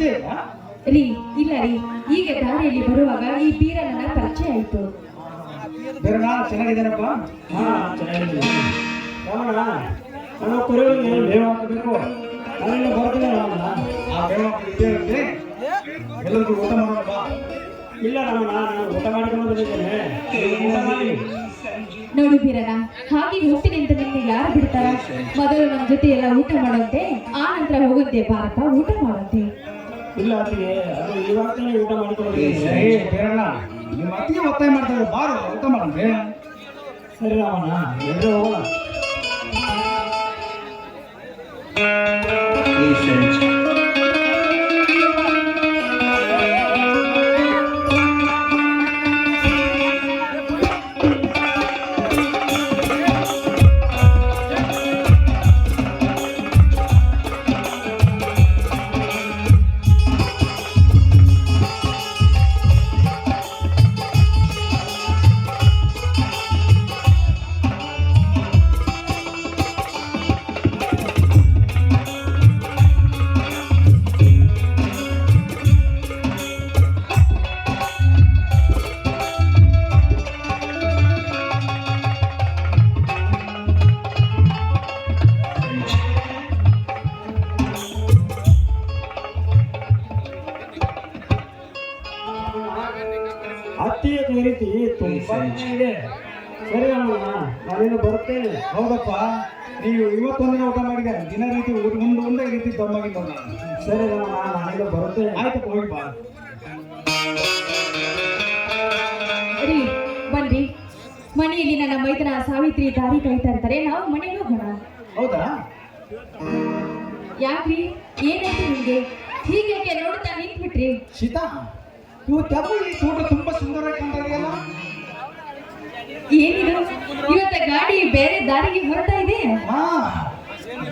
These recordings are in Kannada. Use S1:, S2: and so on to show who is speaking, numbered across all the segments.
S1: ಪರಿಚಯ ಇಲ್ಲ?
S2: ರೀ ಇಲ್ಲ ರೀ, ಈಗ ದಾರಿಯಲ್ಲಿ ಬರುವಾಗ ಈ ಬೀರ ನನ್ನ ಪರಿಚಯ ಆಯ್ತು.
S1: ಬೇರಣ್ಣ ಚೆನ್ನಾಗಿದ್ದಾನಪ್ಪ?
S3: ಹಾ ಚೆನ್ನಾಗಿದ್ದೀನಿ ರಾಮಣ್ಣ. ನಾನು ಕುರಿಗಳಿಗೆ ಮೇವು ಹಾಕಬೇಕು, ನಾನಿನ್ನು ಬರ್ತೀನಿ ರಾಮಣ್ಣ.
S1: ಆ ಬೇವ ಇದ್ದೇ ಇರುತ್ತೆ, ಎಲ್ಲರಿಗೂ ಊಟ ಮಾಡೋಣ ಬಾ.
S3: ಇಲ್ಲ ರಾಮಣ್ಣ, ನಾನು ಊಟ ಮಾಡಿಕೊಂಡು ಬಂದಿದ್ದೇನೆ, ನೀವು ಊಟ ಮಾಡಿ.
S2: ನೋಡು ಬೀರಣ್ಣ, ಹಾಗೆ ಹೋಗ್ತೀನಿ ಅಂತ ನಿಮ್ಗೆ ಯಾರು ಬಿಡ್ತಾರ? ಮೊದಲು ನಮ್ಮ ಜೊತೆ ಎಲ್ಲ ಊಟ ಮಾಡೋಂತೆ, ಆ ನಂತರ ಹೋಗುತ್ತೆ ಬಾರಪ್ಪ ಊಟ ಮಾಡೋಂತೆ.
S3: ಇಲ್ಲ ಅತ್ತಿಗೆ, ಅದು ಇವಾಗ ತಾನೇ ಊಟ ಮಾಡಿಕೊಂಡು
S1: ಸರಿ ಬೇರಣ್ಣ, ನಿಮ್ಮ ಅತ್ತಿಗೆ ಒತ್ತಾಯ ಮಾಡ್ತಾರೆ, ಬಾರು ಊಟ ಮಾಡೋಣ.
S3: ಸರಿ ರಾಮಣ್ಣ, ಎಲ್ಲರೂ ಹೋಗೋಣ. ಅತ್ತಿಯ ರೀತಿ ತುಂಬಾ ಇದೆ. ಸರಿ ರಾಮಣ್ಣ, ನಾನೇನು ಬರುತ್ತೇನೆ.
S1: ಹೌದಪ್ಪ, ನೀವು ಇವತ್ತೊಂದಿನ ಊಟ ಮಾಡಿದ್ದಾರೆ, ದಿನ ರೀತಿ ಮುಂದೆ ಒಂದೇ ರೀತಿ ದಮ್ಮಾಗಿಲ್ಲ ನಾನು.
S3: ಸರಿ ರಾಮಣ್ಣ, ನಾನೇನು ಬರುತ್ತೇನೆ.
S1: ಆಯ್ತಪ್ಪ, ಹೋಗಿ ಬಾ.
S2: ರೀ ಬನ್ರಿ, ಮನೆಯಲ್ಲಿ ನನ್ನ ಮೈದನ ಸಾವಿತ್ರಿ ದಾರಿ ಕಾಯ್ತಾ ಇರ್ತಾರೆ, ನಾವು ಮನೆಗೆ ಹೋಗೋಣ.
S1: ಹೌದಾ?
S2: ಯಾಕ್ರಿ, ಏನಾಯ್ತು ನಿಮ್ಗೆ? ಹೀಗೆ ನೋಡ್ತಾ ನಿಂತ್ಬಿಟ್ರಿ?
S1: ಸೀತಾ, ಇವತ್ತು ಯಾಕೋ ಈ ತೋಟ ತುಂಬಾ ಸುಂದರವಾಗಿ ಕಾಣ್ತಾ ಇದೆಯಲ್ಲ?
S2: ಏನಿದು, ಇವತ್ತ ಗಾಡಿ ಬೇರೆ ದಾರಿಗೆ ಹೊರಡ್ತಾ ಇದೆ?
S1: ಹಾ,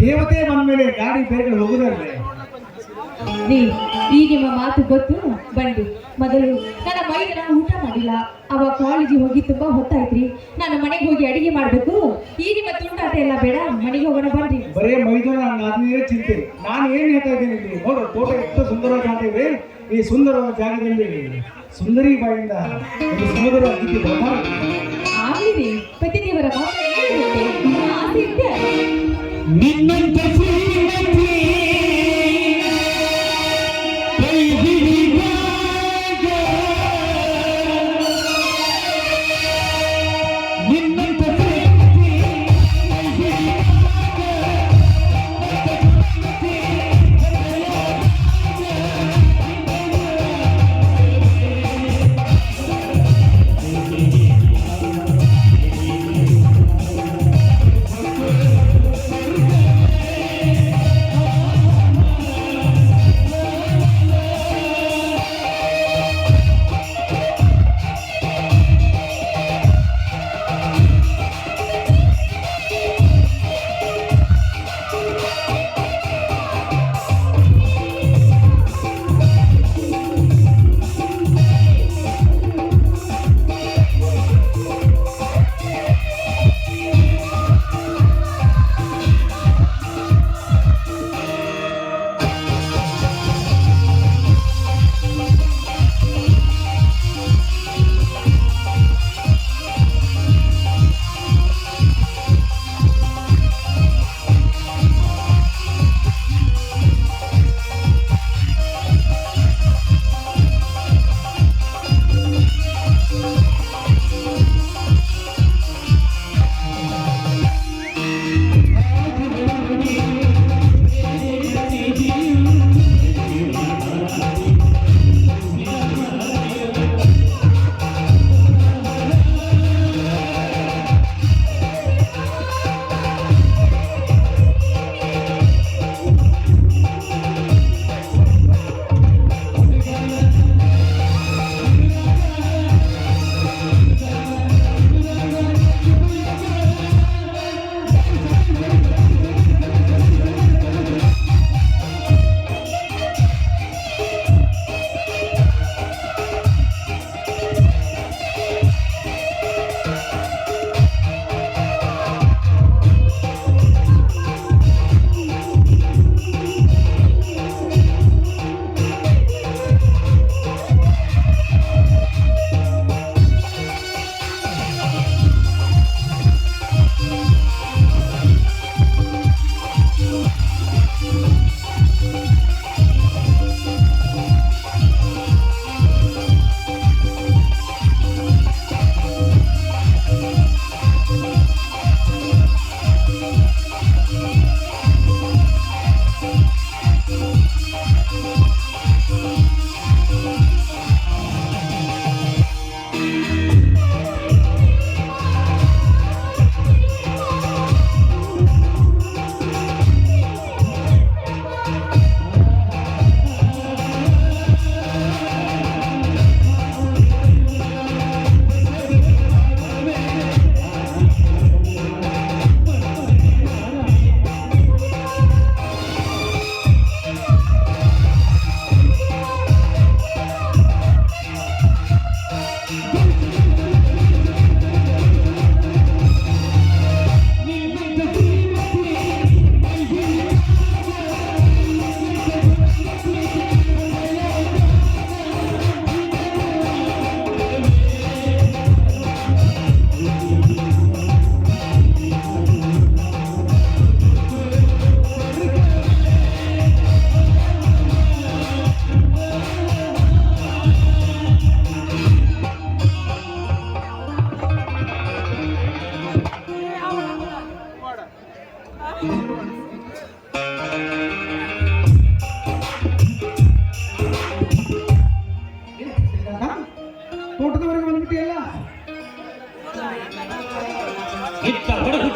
S1: ದೇವತೆ ಬಂದ್ಮೇಲೆ ಗಾಡಿ ಬೇರೆ ಹೋಗುದಲ್ವೇ?
S2: ರೀ, ಈಗ ನಿಮ್ಮ ಮಾತು ಗೊತ್ತು. ಬನ್ನಿ, ಮೊದಲು ನನ್ನ ಮೈದನ ಊಟ ಮಾಡಿಲ್ಲ, ಅವ ಕಾಲೇಜಿಗೆ ಹೋಗಿ ತುಂಬಾ ಹೊತ್ತಾಯ್ತ್ರಿ. ನಾನು ಮನೆಗೆ ಹೋಗಿ ಅಡಿಗೆ ಮಾಡ್ಬೇಕು. ಈ ನಿಮ್ಮ ತುಂಟಾಟ ಎಲ್ಲ ಬೇಡ, ಮನೆಗೆ ಹೋಗೋಣ ಬನ್ರಿ.
S1: ಬರೇ ಮೈದಾನ ಅದೇ ಚಿಂತೆ. ನಾನು ಏನ್ ಹೇಳ್ತಾ ಇದ್ದೀನಿ ಇಲ್ಲಿ ನೋಡು, ತೋಟ ಎಷ್ಟು ಸುಂದರವಾಗಿ ಕಾಣ್ತಾ ಇದೆ. ಈ ಸುಂದರವಾದ ಜಾಗದಲ್ಲಿ ಸುಂದರಿ ಬಾಯಿಂದ ಒಂದು ಸಮುದ್ರ
S2: ಆಗ್ಲಿ ರೀ, ಪತಿದೇವರ ಮಾತು ಹೇಳುತ್ತೆ, ಆಸೆ ಇದ್ದೆ.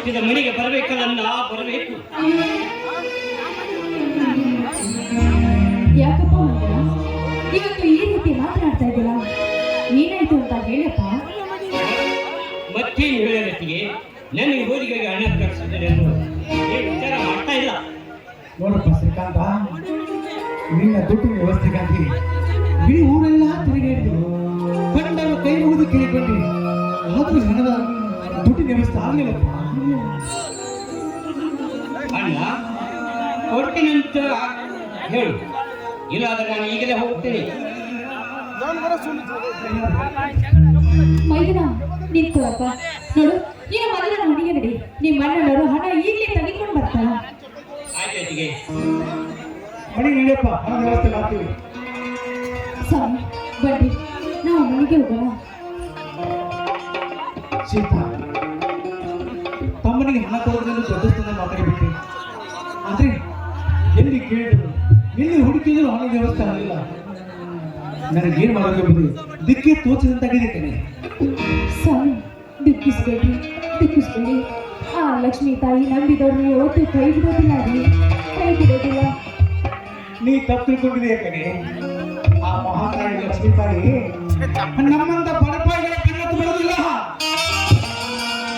S3: ಹುಟ್ಟಿದ ಮನೆಗೆ ಬರಬೇಕಲ್ಲ, ಬರಬೇಕು.
S2: ಯಾಕಪ್ಪ ಮಂಗಳ ಇವತ್ತು ಈ ರೀತಿ ಮಾತನಾಡ್ತಾ ಇದ್ದೀರಾ? ಏನಾಯ್ತು ಅಂತ ಹೇಳಪ್ಪ.
S3: ಮತ್ತೇನು ಹೇಳೋದಕ್ಕೆ ನನಗೆ ಓದಿಗೆಗೆ ಹಣ ಕಳಿಸಿದ್ದೇನೆ ಅನ್ನೋ ವಿಚಾರ ಮಾಡ್ತಾ ಇಲ್ಲ.
S1: ನೋಡಪ್ಪ ಶ್ರೀಕಾಂತ, ನಿನ್ನ ದುಡ್ಡಿನ ವ್ಯವಸ್ಥೆಗಾಗಿ ಇಡೀ ಊರೆಲ್ಲ ತಿರುಗಾಡಿದ್ರು, ಕಂಡವ ಕೈ ಮುಗಿದು ಕೇಳಿಕೊಂಡ್ರಿ, ಆದ್ರೂ ಹಣದ ದುಡ್ಡಿನ ವ್ಯವಸ್ಥೆ ಆಗ್ಲಿಲ್ಲಪ್ಪ.
S3: ಅಣ್ಣ ಕೊಡ್ತೀನಂತ ಹೇಳು, ಇಲ್ಲಾದ್ರೆ ನಾನು ಈಗಲೇ ಹೋಗ್ತೇನೆ.
S2: ಮೈದನ ನಿಂತ್ಕೊಳಪ್ಪ. ನೋಡು, ನೀನು ಮೊದಲ ಮನೆಗೆ ನಡಿ. ನಿಮ್ಮ ಅಣ್ಣನವರು ಹಣ ಈಗಲೇ ತೆಗೆದುಕೊಂಡು ಬರ್ತಾರ.
S3: ಆಯ್ತಾಯ್ತಿಗೆ
S1: ಮನೆಗೆ ನಡೆಯಪ್ಪ, ಹಣದ ವ್ಯವಸ್ಥೆ ಮಾಡ್ತೀವಿ.
S2: ಸ್ವಾಮಿ ಬನ್ನಿ, ನಾವು ಮನೆಗೆ ಹೋಗೋಣ.
S1: ಸೀತಾ, ತಮ್ಮನಿಗೆ ಹಣ ಕೊಡೋದ್ರಿಂದ ದೊಡ್ಡಸ್ತನ ಮಾತಾಡಿಬಿಟ್ಟು, ಆದ್ರೆ ಎಲ್ಲಿ ಕೇಳಿದ್ರು ಎಲ್ಲಿ ಹುಡುಕಿದ್ರು ಹಣದ ವ್ಯವಸ್ಥೆ ಆಗಲಿಲ್ಲ. ನನಗೇನು ಮಾಡೋದು ದಿಕ್ಕೇ ತೋಚದಂತಾಗಿದೆ ಕಣೆ.
S2: ಸ್ವಾಮಿ ದಿಕ್ಕಿಸ್ಬೇಡಿ, ದಿಕ್ಕಿಸ್ಬೇಡಿ. ಆ ಲಕ್ಷ್ಮೀ ತಾಯಿ ನಂಬಿದವ್ರನ್ನ ಯಾವತ್ತೂ ಕೈ ಬಿಡೋದಿಲ್ಲ ರೀ, ಕೈ ಬಿಡೋದಿಲ್ಲ.
S1: ನೀ ತಪ್ಪು ತಿಳ್ಕೊಂಡಿದೆಯಾ ಕಣೆ. ಆ ಮಹಾತಾಯಿ ಲಕ್ಷ್ಮೀ ತಾಯಿ ನಮ್ಮಂತ ಬಡಪಾಯಿಗಳ ಬೆನ್ನತ್ತು ಬರೋದಿಲ್ಲ,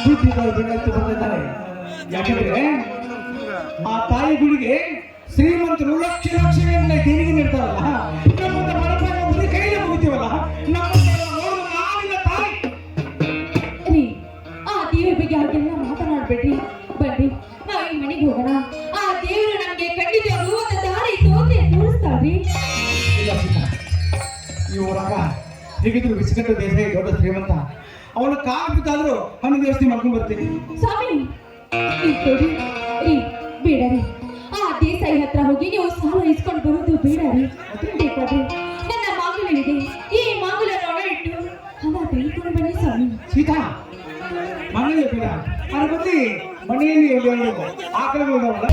S1: ದುಡ್ಡಿದ್ದವರು ಬೆನ್ನತ್ತು ಬರ್ತಿದ್ದಾರೆ. ಯಾಕಂದ್ರೆ ಆ ತಾಯಿ ಗುಡಿಗೆ ಶ್ರೀಮಂತರು ಲಕ್ಷ ಲಕ್ಷ ದೇಣಿಗೆ ನೀಡ್ತಾರಲ್ಲ, ನಮ್ಮಂತ ಬಡಪಾಯಿಗಳ ಕೈಯಲ್ಲಿ ಮುಗಿತೀವಲ್ಲ, ನಾವಿಲ್ಲ ತಾಯಿ.
S2: ರೀ, ಆ ದೇವ್ರ ಬಗ್ಗೆ ಹಾಗೆಲ್ಲ ಮಾತನಾಡ್ಬೇಡ್ರಿ. ಬನ್ನಿ, ನಾವು ಈ ಮನೆಗೆ ಹೋಗೋಣ. ಆ ದೇವರು ನಮ್ಗೆ ಖಂಡಿತವಾಗ್ಲೂ ಒಂದು ದಾರಿ ತೋರಿಸ್ತಾರ್ರಿ.
S1: ಇಲ್ಲ ಸೀತಾ, ಈ ಊರಾಗ ಹೇಗಿದ್ರು ವಿಸ್ಕಂಠ ದೇಸಾಯಿ ದೊಡ್ಡ ಶ್ರೀಮಂತ, ಅವನ ಕಾಲು ಬಿದ್ದಾದ್ರೂ ಹಣ್ಣು ವ್ಯವಸ್ಥೆ ಮಾಡ್ಕೊಂಡು ಬರ್ತೀನಿ.
S2: ಸ್ವಾಮಿ ಇಟ್ಕೊಡಿ ರೀ, ಬೇಡ ರೀ. ಆ ದೇಸಾಯಿ ಹತ್ರ ಹೋಗಿ ನೀವು ಸಾಲ ಇಸ್ಕೊಂಡು ಬರೋದು ಬೇಡ ರೀ. ಬೇಕಾದ್ರೆ ನನ್ನ ಮಾಂಗಲ್ಯವಿದೆ, ಈ ಮಾಂಗಲ್ಯನ ಇಟ್ಟು ಹಣ ತೆಗೆದುಕೊಂಡು ಬನ್ನಿ ಸ್ವಾಮಿ.
S1: ಸೀತಾ, ಮನೆಯಲ್ಲಿ ಬೇಡ, ಅದ್ರ ಬದಲಿ ಮನೆಯಲ್ಲಿ ಆಕಳಗಳಿದಾವಲ್ಲ,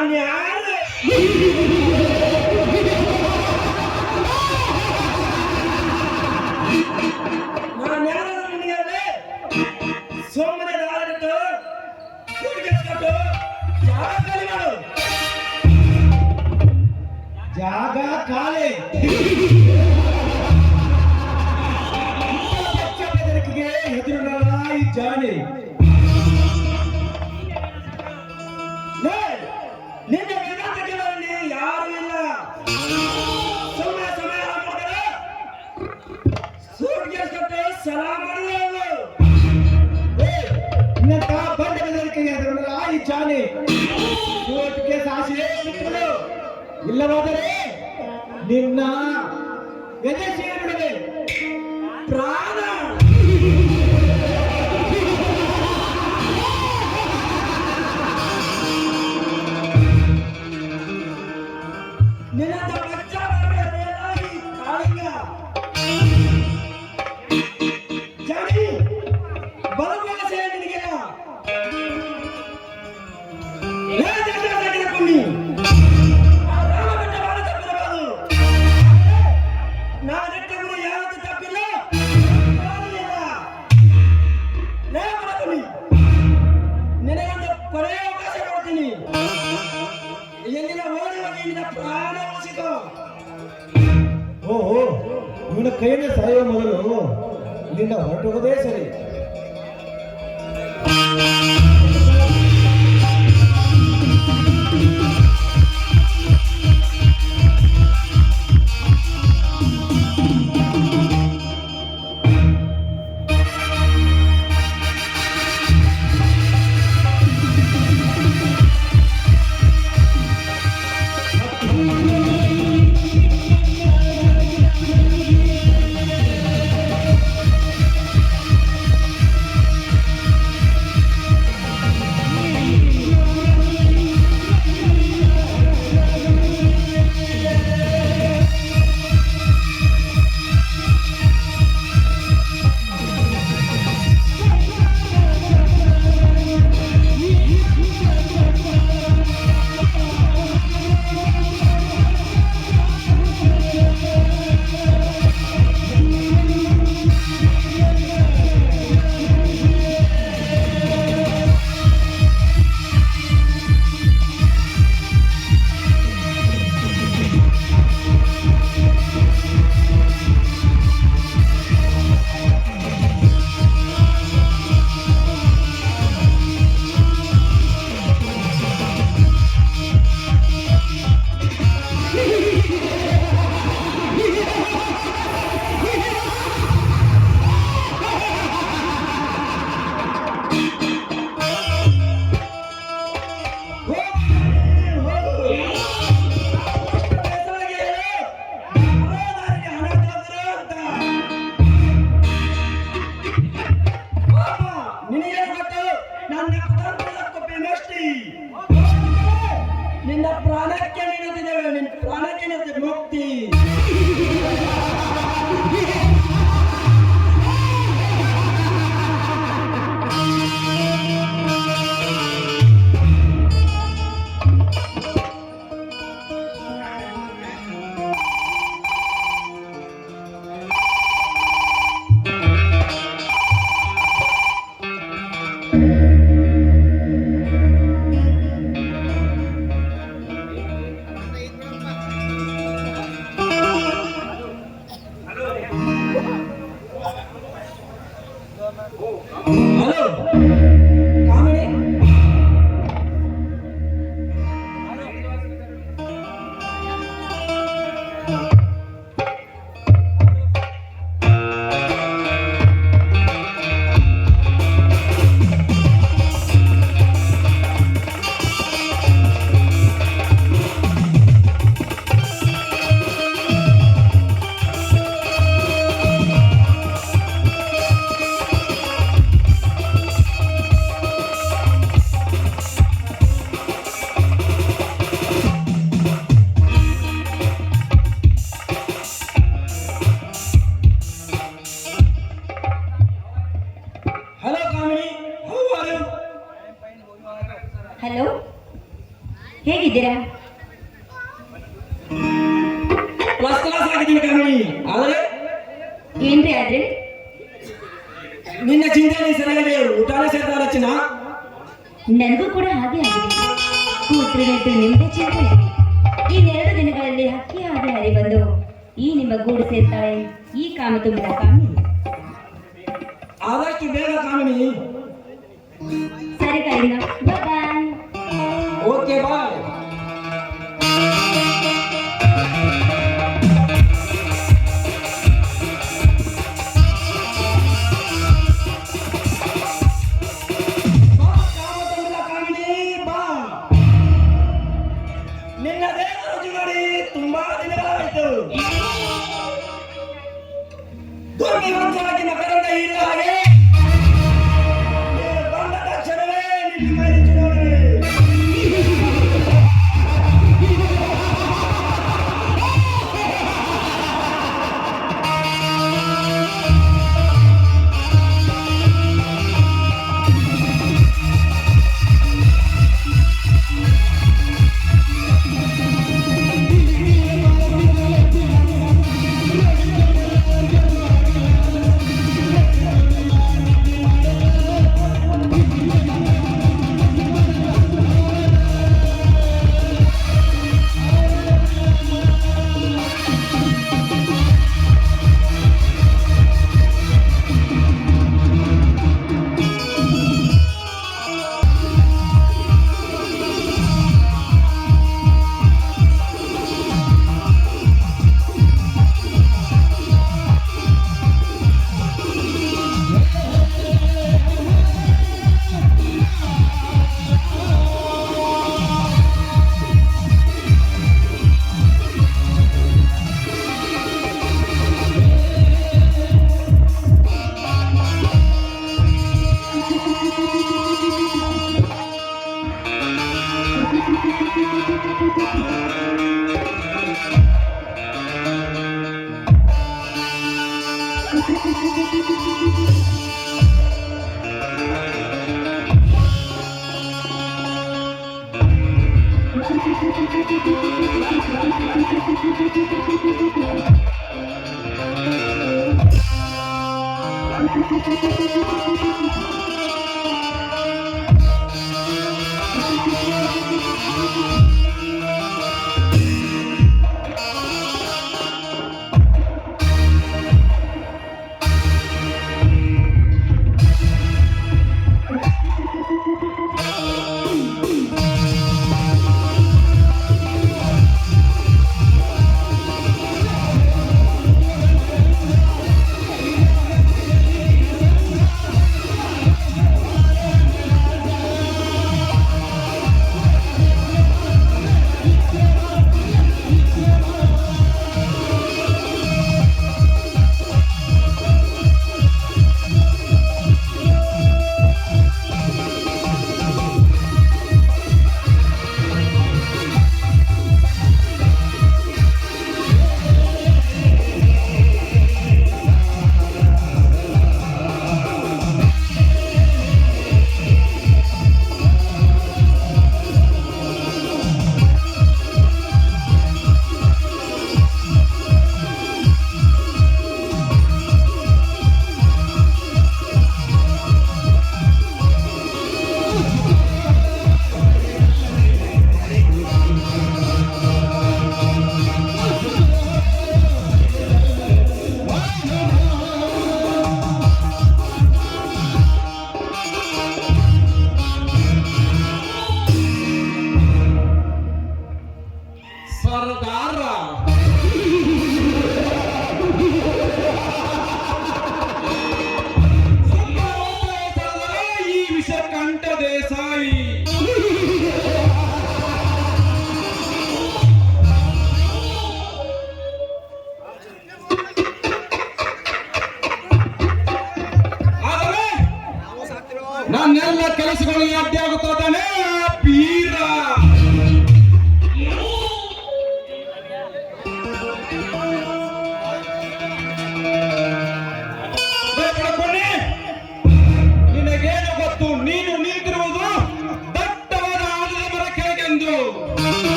S3: ನಾನು ಯಾರು ನಾನು ಯಾರು ನಿನಗೆ ಸೋಮನೆ ದಾರಿಟ್ಟು ಕೂಡಿಗೆಸ್ಕೊಂಡು ಜಾಗ ಖಾಲಿ ಮಾಡು.
S1: ಜಾಗ ಖಾಲಿ ಬೆದರಿಕೆಗೆ ಎದುರುನಲ್ಲ ಈ ಜಾನಿ.
S3: ನಿನ್ನ ವಿಧಾನಗಳಲ್ಲಿ ಯಾರು ಇಲ್ಲ. ಸಮಯ ಸಮಯ ಮಾಡಿದ್ರೆ ಸೂಟ್ಗೆಸ್ಕೊಂಡು ಸಲಾ ಮಾಡಿದ್ರು.
S1: ಇನ್ನಂತ ಬಂಡ ಬೆದರಿಕೆಗೆ ಎದುರುನಲ್ಲ ಈ ಜಾನಿ. ಕೋರ್ಟ್ಗೆ ಸಾಕ್ಷಿ ಸಿಕ್ಕಲು ಇಲ್ಲವಾದರೆ ನಿನ್ನ ಎದೆಸಿ ಬಿಡುವೆ.
S3: ಪ್ರಾಣ ನಿನ್ನಂತ ಬಚ್ಚ ಕಾಳಿಂಗ ಜಾನಿ ಬಲವಾಸೆ ನಿನಗಿಲ್ಲ. ಕೊಂಡಿ ನಾನಿಟ್ಟವರು ಯಾವುದು ತಪ್ಪಿಲ್ಲ. ನಿನಗೊಂದು ಕೊನೆಯ ಅವಕಾಶ ಕೊಡ್ತೀನಿ. ಎಲ್ಲಿನ ಓಡಿ ಹೋಗಿ ನಿನ್ನ ಪ್ರಾಣ ಉಳಿಸಿಕೋ.
S1: ಓಹೋ, ಇವನ ಕೈಯಲ್ಲಿ ಸಾಯುವ ಮೊದಲು ನಿನ್ನ ಹೊರಟೋಗೋದೇ ಸರಿ.
S3: ನಿನ್ನ ಪ್ರಾಣಕ್ಕೆ ನಿಂತಿದ್ದೇವೆ. ನಿನ್ನ ಪ್ರಾಣಕ್ಕೆ ನಿಂತ ಮುಕ್ತಿ.
S2: ಹೇಗಿದ್ದೀರಾ?
S3: ಫಸ್ಟ್ ಕ್ಲಾಸ್ ಆಗಿದ್ದೀನಿ ಕಾಮಿನಿ. ಆದರೆ
S2: ಏನ್ರಿ ಆದ್ರೆ
S3: ನಿನ್ನ ಚಿಂತನೆ ಸರಿಯಾಗಿ ಊಟನೇ ಸೇರ್ತಾರ ಚಿನ್ನ.
S2: ನನಗೂ ಕೂಡ ಹಾಗೆ ಆಗಿದೆ. ಕೂತ್ರಿಗಂತೂ ನಿಮ್ದೇ ಚಿಂತೆ. ಇನ್ನೆರಡು ದಿನಗಳಲ್ಲಿ ಹಕ್ಕಿ ಹಾಗೆ ಹರಿ ಬಂದು ಈ ನಿಮ್ಮ ಗೂಡು ಸೇರ್ತಾಳೆ ಈ ಕಾಮ ತುಂಬಿದ ಕಾಮಿನಿ.
S3: ಆದಷ್ಟು ಬೇಗ ಕಾಮಿನಿ.
S2: ಸರಿ ಕರೀನಾ, ಬಾಯ್.
S3: Okay bye. ನಿನ್ನ ದೇಹ ರುಚಿ ನೋಡಿ ತುಂಬಾ ದಿನಗಳಾಯಿತು. ದುರ್ವಿವಂಶವಾಗಿ ಮಕರಂದ ಹೀರಿದ ಹಾಗೆ ನೀನು ಬಂದ ತಕ್ಷಣವೇ ನಿನ್ನ ಮೈ ರುಚಿ ನೋಡುವೆ.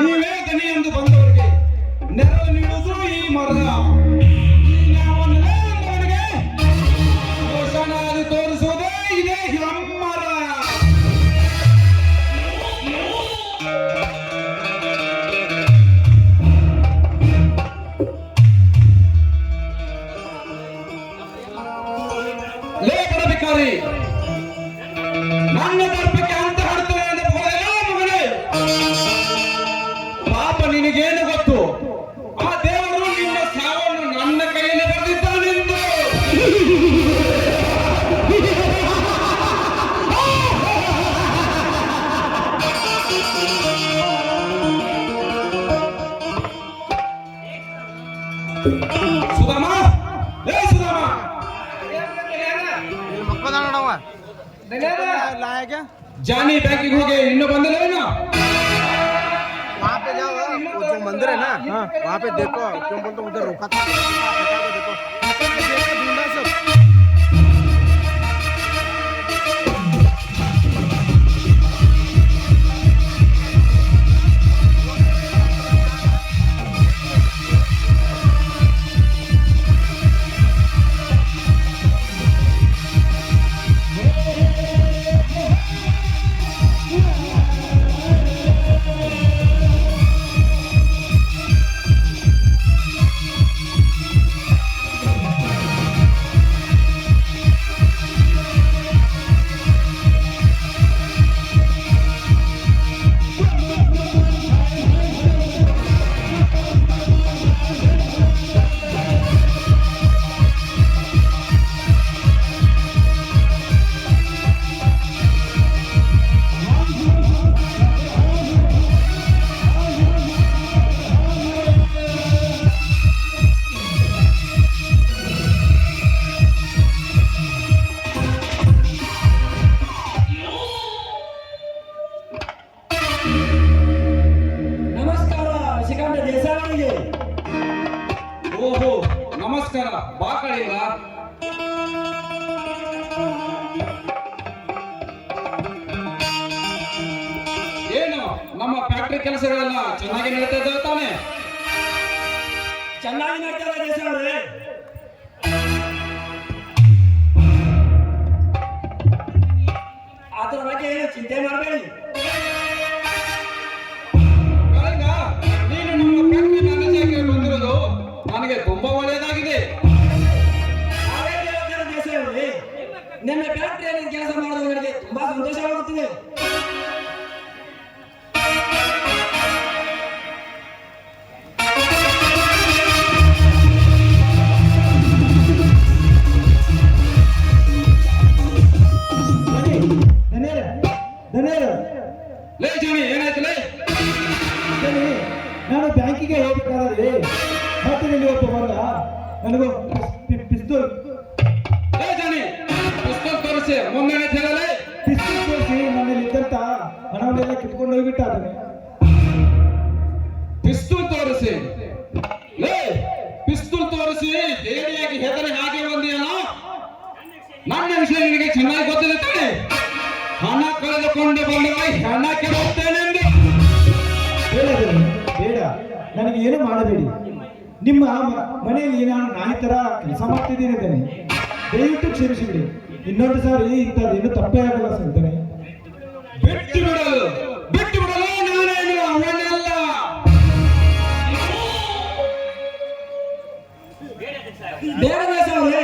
S1: ನೀವೇ ದನಿ ಎಂದು ಬಂದವರಿಗೆ ನೆರವು ನೀಡುವುದು ಈ ಮರ. ಈ ನ್ಯಾಯವನ್ನೇ ಎಂಬವನಿಗೆ ಘೋಷಣಾದಿ ತೋರಿಸುವುದೇ ಇದೇ ಹೆಮ್ಮರ. ಲೇ ಬಡಬಿಕಾರಿ, ನನ್ನ ದರ್ಪಕ್ಕೆ ಅಂತ ಹಾಡ್ತೇನೆ ಅಂತ ಹೋದೆಲ್ಲ ಮಗನೇ. ಪಾಪ ನಿನಗೇನು ಗೊತ್ತು? ಆ ದೇವರು ನಿನ್ನ ಸಾವನ್ನು ನನ್ನ ಕೈಯಲ್ಲಿ ಬರೆದಿದ್ದಾನೆಂದು. ಸುಧಾಮ, ಏ ಸುಧಾಮ, ಜಾನಿ ಬ್ಯಾಂಕಿಗೆ ಹೋಗಿ ಇನ್ನೂ ಬಂದಿಲ್ಲ ಏನು?
S4: वहाँ पे जाओ, वो जो मंदिर है ना, वहाँ पे देखो क्यों बोलते उधर रोका था, देखो ढूंढा सब।
S3: ನಮಸ್ಕಾರ ಶ್ರೀಕಾಂತ ದೇಸಾಯಿಗೆ.
S1: ಓಹೋ ನಮಸ್ಕಾರ. ಬಾ ಕಳಿಂಗ. ಏನು ನಮ್ಮ ಫ್ಯಾಕ್ಟರಿ ಕೆಲಸಗಳೆಲ್ಲ ಚೆನ್ನಾಗಿ ನಡೀತಾ ಇದ್ದಾವೆ ತಾನೆ?
S3: ಚೆನ್ನಾಗಿ ನಡ್ತಾರೆ ದೇಸಾಯಿ. ಅದರ ಬಗ್ಗೆ ಏನು ಚಿಂತೆ ಮಾಡಬೇಡಿ.
S1: ಕಳಿಂಗ, ನೀನು ನಮ್ಮ ಫ್ಯಾಕ್ಟರಿ ಮ್ಯಾನೇಜರ್ಗೆ ಬಂದಿರೋದು ನನಗೆ ತುಂಬಾ ಒಳ್ಳೆಯದಾಗಿದೆ.
S3: ಹಾಗಾಗಿ ಹೇಳ್ತಾರೆ ದೇಸಾಯಿ, ನಿಮ್ಮ ಫ್ಯಾಕ್ಟರಿಯಲ್ಲಿ ಕೆಲಸ ಮಾಡೋದು ನನಗೆ ತುಂಬಾ ಸಂತೋಷವಾಗುತ್ತಿದೆ.
S1: ಲೇ ಜಾನಿ, ಏನಾಯ್ತು ಲೇ?
S5: ನಾನು ಬ್ಯಾಂಕಿಗೆ ಹೋಗ್ಬೇಕಾದ್ರೆ ಮತ್ತೆ ನಿಮಗೆ ಒಬ್ಬ ಬಂದ ನನಗೂ ಪಿಸ್ತೂಲ್
S1: ಲೇ ಜಾನಿ, ಪುಸ್ತಕ ತೋರಿಸಿ ಮುಂದೆ ಹೇಳಲೇ.
S5: ಪಿಸ್ತೂಲ್ ತೋರಿಸಿ ನನ್ನಲ್ಲಿ ಇದ್ದಂತ ಹಣವನ್ನೆಲ್ಲ ಕಿತ್ಕೊಂಡು ಹೋಗ್ಬಿಟ್ಟ ಅದನ್ನು.
S1: ಪಿಸ್ತೂಲ್ ತೋರಿಸಿ? ಲೇ, ಪಿಸ್ತೂಲ್ ತೋರಿಸಿ ಹೇಡಿಯಾಗಿ ಹೆದರಿ ಹಾಗೆ ಬಂದಿಯಲ್ಲ. ನನ್ನ ವಿಷಯ ನಿನಗೆ ಚೆನ್ನಾಗಿ ಗೊತ್ತಿದೆ ತಾನೆ? ಹಣ ಕಳೆದುಕೊಂಡು ಬಂದವ ಹಣ ಕೆಡುತ್ತೇನೆಂದು.
S5: ಬೇಡ ಬೇಡ, ನನಗೆ ಏನು ಮಾಡಬೇಡಿ. ನಿಮ್ಮ ಮನೆಯಲ್ಲಿ ನಾನು ನಾಯಿ ತರ ಕೆಲಸ ಮಾಡ್ತಿದ್ದೀನಿ ಅಂತಾನೆ, ದಯವಿಟ್ಟು ಕ್ಷಮಿಸಿಬಿಡಿ. ಇನ್ನೊಂದು ಸಾರಿ ಇಂಥದ್ದೇನು ತಪ್ಪೇ ಆಗಲ್ಲ ಸಂತಾನೆ.
S1: ಬಿಟ್ಟು ಬಿಡಲು ನಾನೇನು ಅವನಲ್ಲ.
S3: ಬೇಡ ದೇಸಾಯಿ,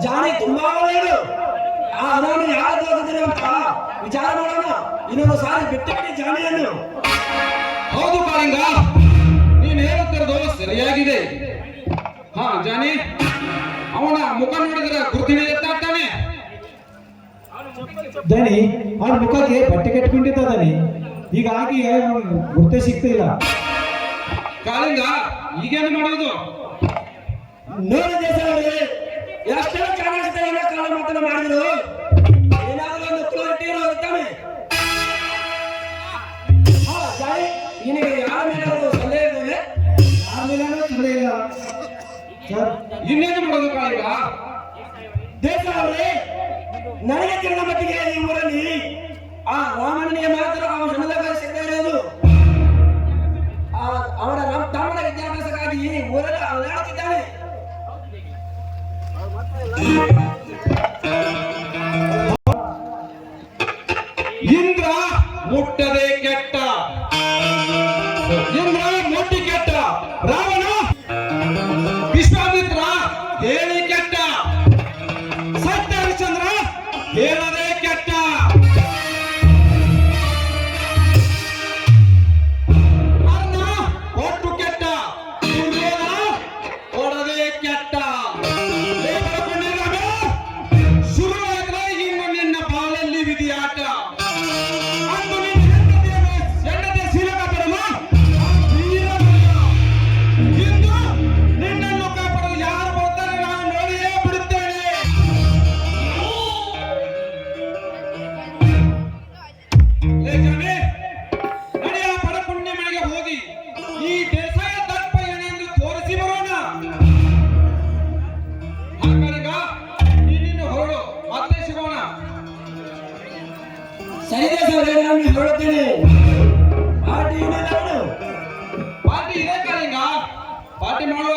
S3: ಜಾನಿ ತುಂಬಾ ಒಳ್ಳೆಯದು. ಆ ಹಣವನ್ನು ಯಾರು ಹೋಗಿದ್ದಾರೆ ಅಂತ ವಿಚಾರ ಮಾಡೋಣ. ಇನ್ನೊಂದು ಸಾರಿ ಬಿಟ್ಟು ಬಿಡಿ ಜಾನಿಯನ್ನು.
S1: ಹೌದು ಕಾಳಿಂಗ, ನೀನು ಹೇಳುತ್ತಿರೋದು ಸರಿಯಾಗಿದೆ. ಹಾ ಜಾನಿ, ಅವನ ಮುಖ ನೋಡಿದ್ರೆ ಗುರುತಿನ ಎತ್ತಾಗ್ತಾನೆ.
S5: ದನಿ ಅವನ ಮುಖಕ್ಕೆ ಬಟ್ಟೆ ಕಟ್ಕೊಂಡಿದ್ದ ದನಿ, ಹೀಗಾಗಿ ಗುರ್ತೆ ಸಿಗ್ತಾ ಇಲ್ಲ.
S1: ಕಾಳಿಂಗ, ಈಗೇನು ಮಾಡೋದು?
S3: ನೋಡಿ ದೇಸಾಯಿ, ಎಷ್ಟೆಲ್ಲ ಚಾಣಾಕ್ಷತೆಯನ್ನ ಕಾಲ ಮಾತನ್ನ ಮಾಡಿದ್ರು, ಏನಾದರೂ ಒಂದು ಕ್ಲಾರಿಟಿ ಇರೋದು ತಾನೆ. ಜಾನಿ, ನಿನಗೆ ಯಾರ ಮೇಲೆ ಸಂದೇಹ ಇದೆ?
S5: ಆಮೇಲೆ ತೊಂದರೆ ಇಲ್ಲ ಸರ್.
S1: ಇನ್ನೇನು ಮಾಡೋದು ಕಾಳಿಂಗ?
S3: ದೇಶ ಅವರೇ, ನನಗೆ ತಿಳಿದ ಮಟ್ಟಿಗೆ ಈ ಊರಲ್ಲಿ ಆ ರಾಮನಿಗೆ ಮಾತ್ರ ಅವನ ಸಣ್ಣದಾಗ ಸಿಗ್ತಾ ಇರೋದು. ಅವರ ತಮ್ಮನ ವಿದ್ಯಾಭ್ಯಾಸಕ್ಕಾಗಿ ಈ ಊರಲ್ಲಿ ಅಲೆದಾಡುತ್ತಿದ್ದಾನೆ.
S1: ಇಂದ್ರ ಮುಟ್ಟದೆ ಕೆಟ್ಟ, ಇಂದ್ರ ಮುಟ್ಟಿ ಕೆಟ್ಟ, ರಾವಣ ವಿಶ್ವಾಮಿತ್ರ ಹೇಳಿ ಕೆಟ್ಟ, ಸತ್ಯ ಹರಿಶ್ಚಂದ್ರ ಹೇಳದೆ ಕೆಟ್ಟ, ಅರ್ಣ ಕೊಟ್ಟು ಕೆಟ್ಟ, ದುರ್ಯೋಧನ ಕೊಡದೆ ಕೆಟ್ಟ. ಶುರುವಾದ್ರೆ ಇನ್ನು ನಿನ್ನ ಬಾಳಲ್ಲಿ ವಿಧಿಯಾಟ. ಅಂದು ನಿನ್ನ ಹೆಂಡತಿಯ ಶೀಲಕ ಬರಲು ಇಂದು ನಿನ್ನನ್ನು ಕಾಪಾಡಲು ಯಾರು ಬರ್ತಾರೆ ನಾನು ನೋಡಿಯೇ ಬಿಡುತ್ತೇನೆ. ಏಜನೆ, ನಡೆಯ ಪಡಪುಣ್ಯ ಮನೆಗೆ ಹೋಗಿ ಈ ದೇಸಾಯ ದರ್ಪ ಏನೆಂದು ತೋರಿಸಿ ಬರೋಣ. ಹಾಗಾಗ ನೀನಿನ್ನು ಹೊರಡು, ಮತ್ತೆ ಸಿಗೋಣ.
S3: ಸರಿ ದೇಶ ಅವರೇ, ನಾನು ಹೇಳುತ್ತೇನೆ. ಪಾರ್ಟಿ ಏನೇನು?
S1: ಪಾರ್ಟಿ ಇದೆ ಕಾಳಿಂಗ, ಪಾರ್ಟಿ ಮಾಡುವ.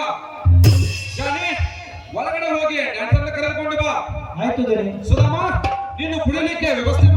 S1: ಜಾನಿ, ಒಳಗಡೆ ಹೋಗಿ ಡ್ಯಾನ್ಸರ್ನ ಕರೆದುಕೊಂಡು ಬಾ.
S5: ಆಯ್ತು ದನಿ.
S1: ಸುಧಾಮ, ನೀನು ಕುಡಿಲಿಕ್ಕೆ ವ್ಯವಸ್ಥೆ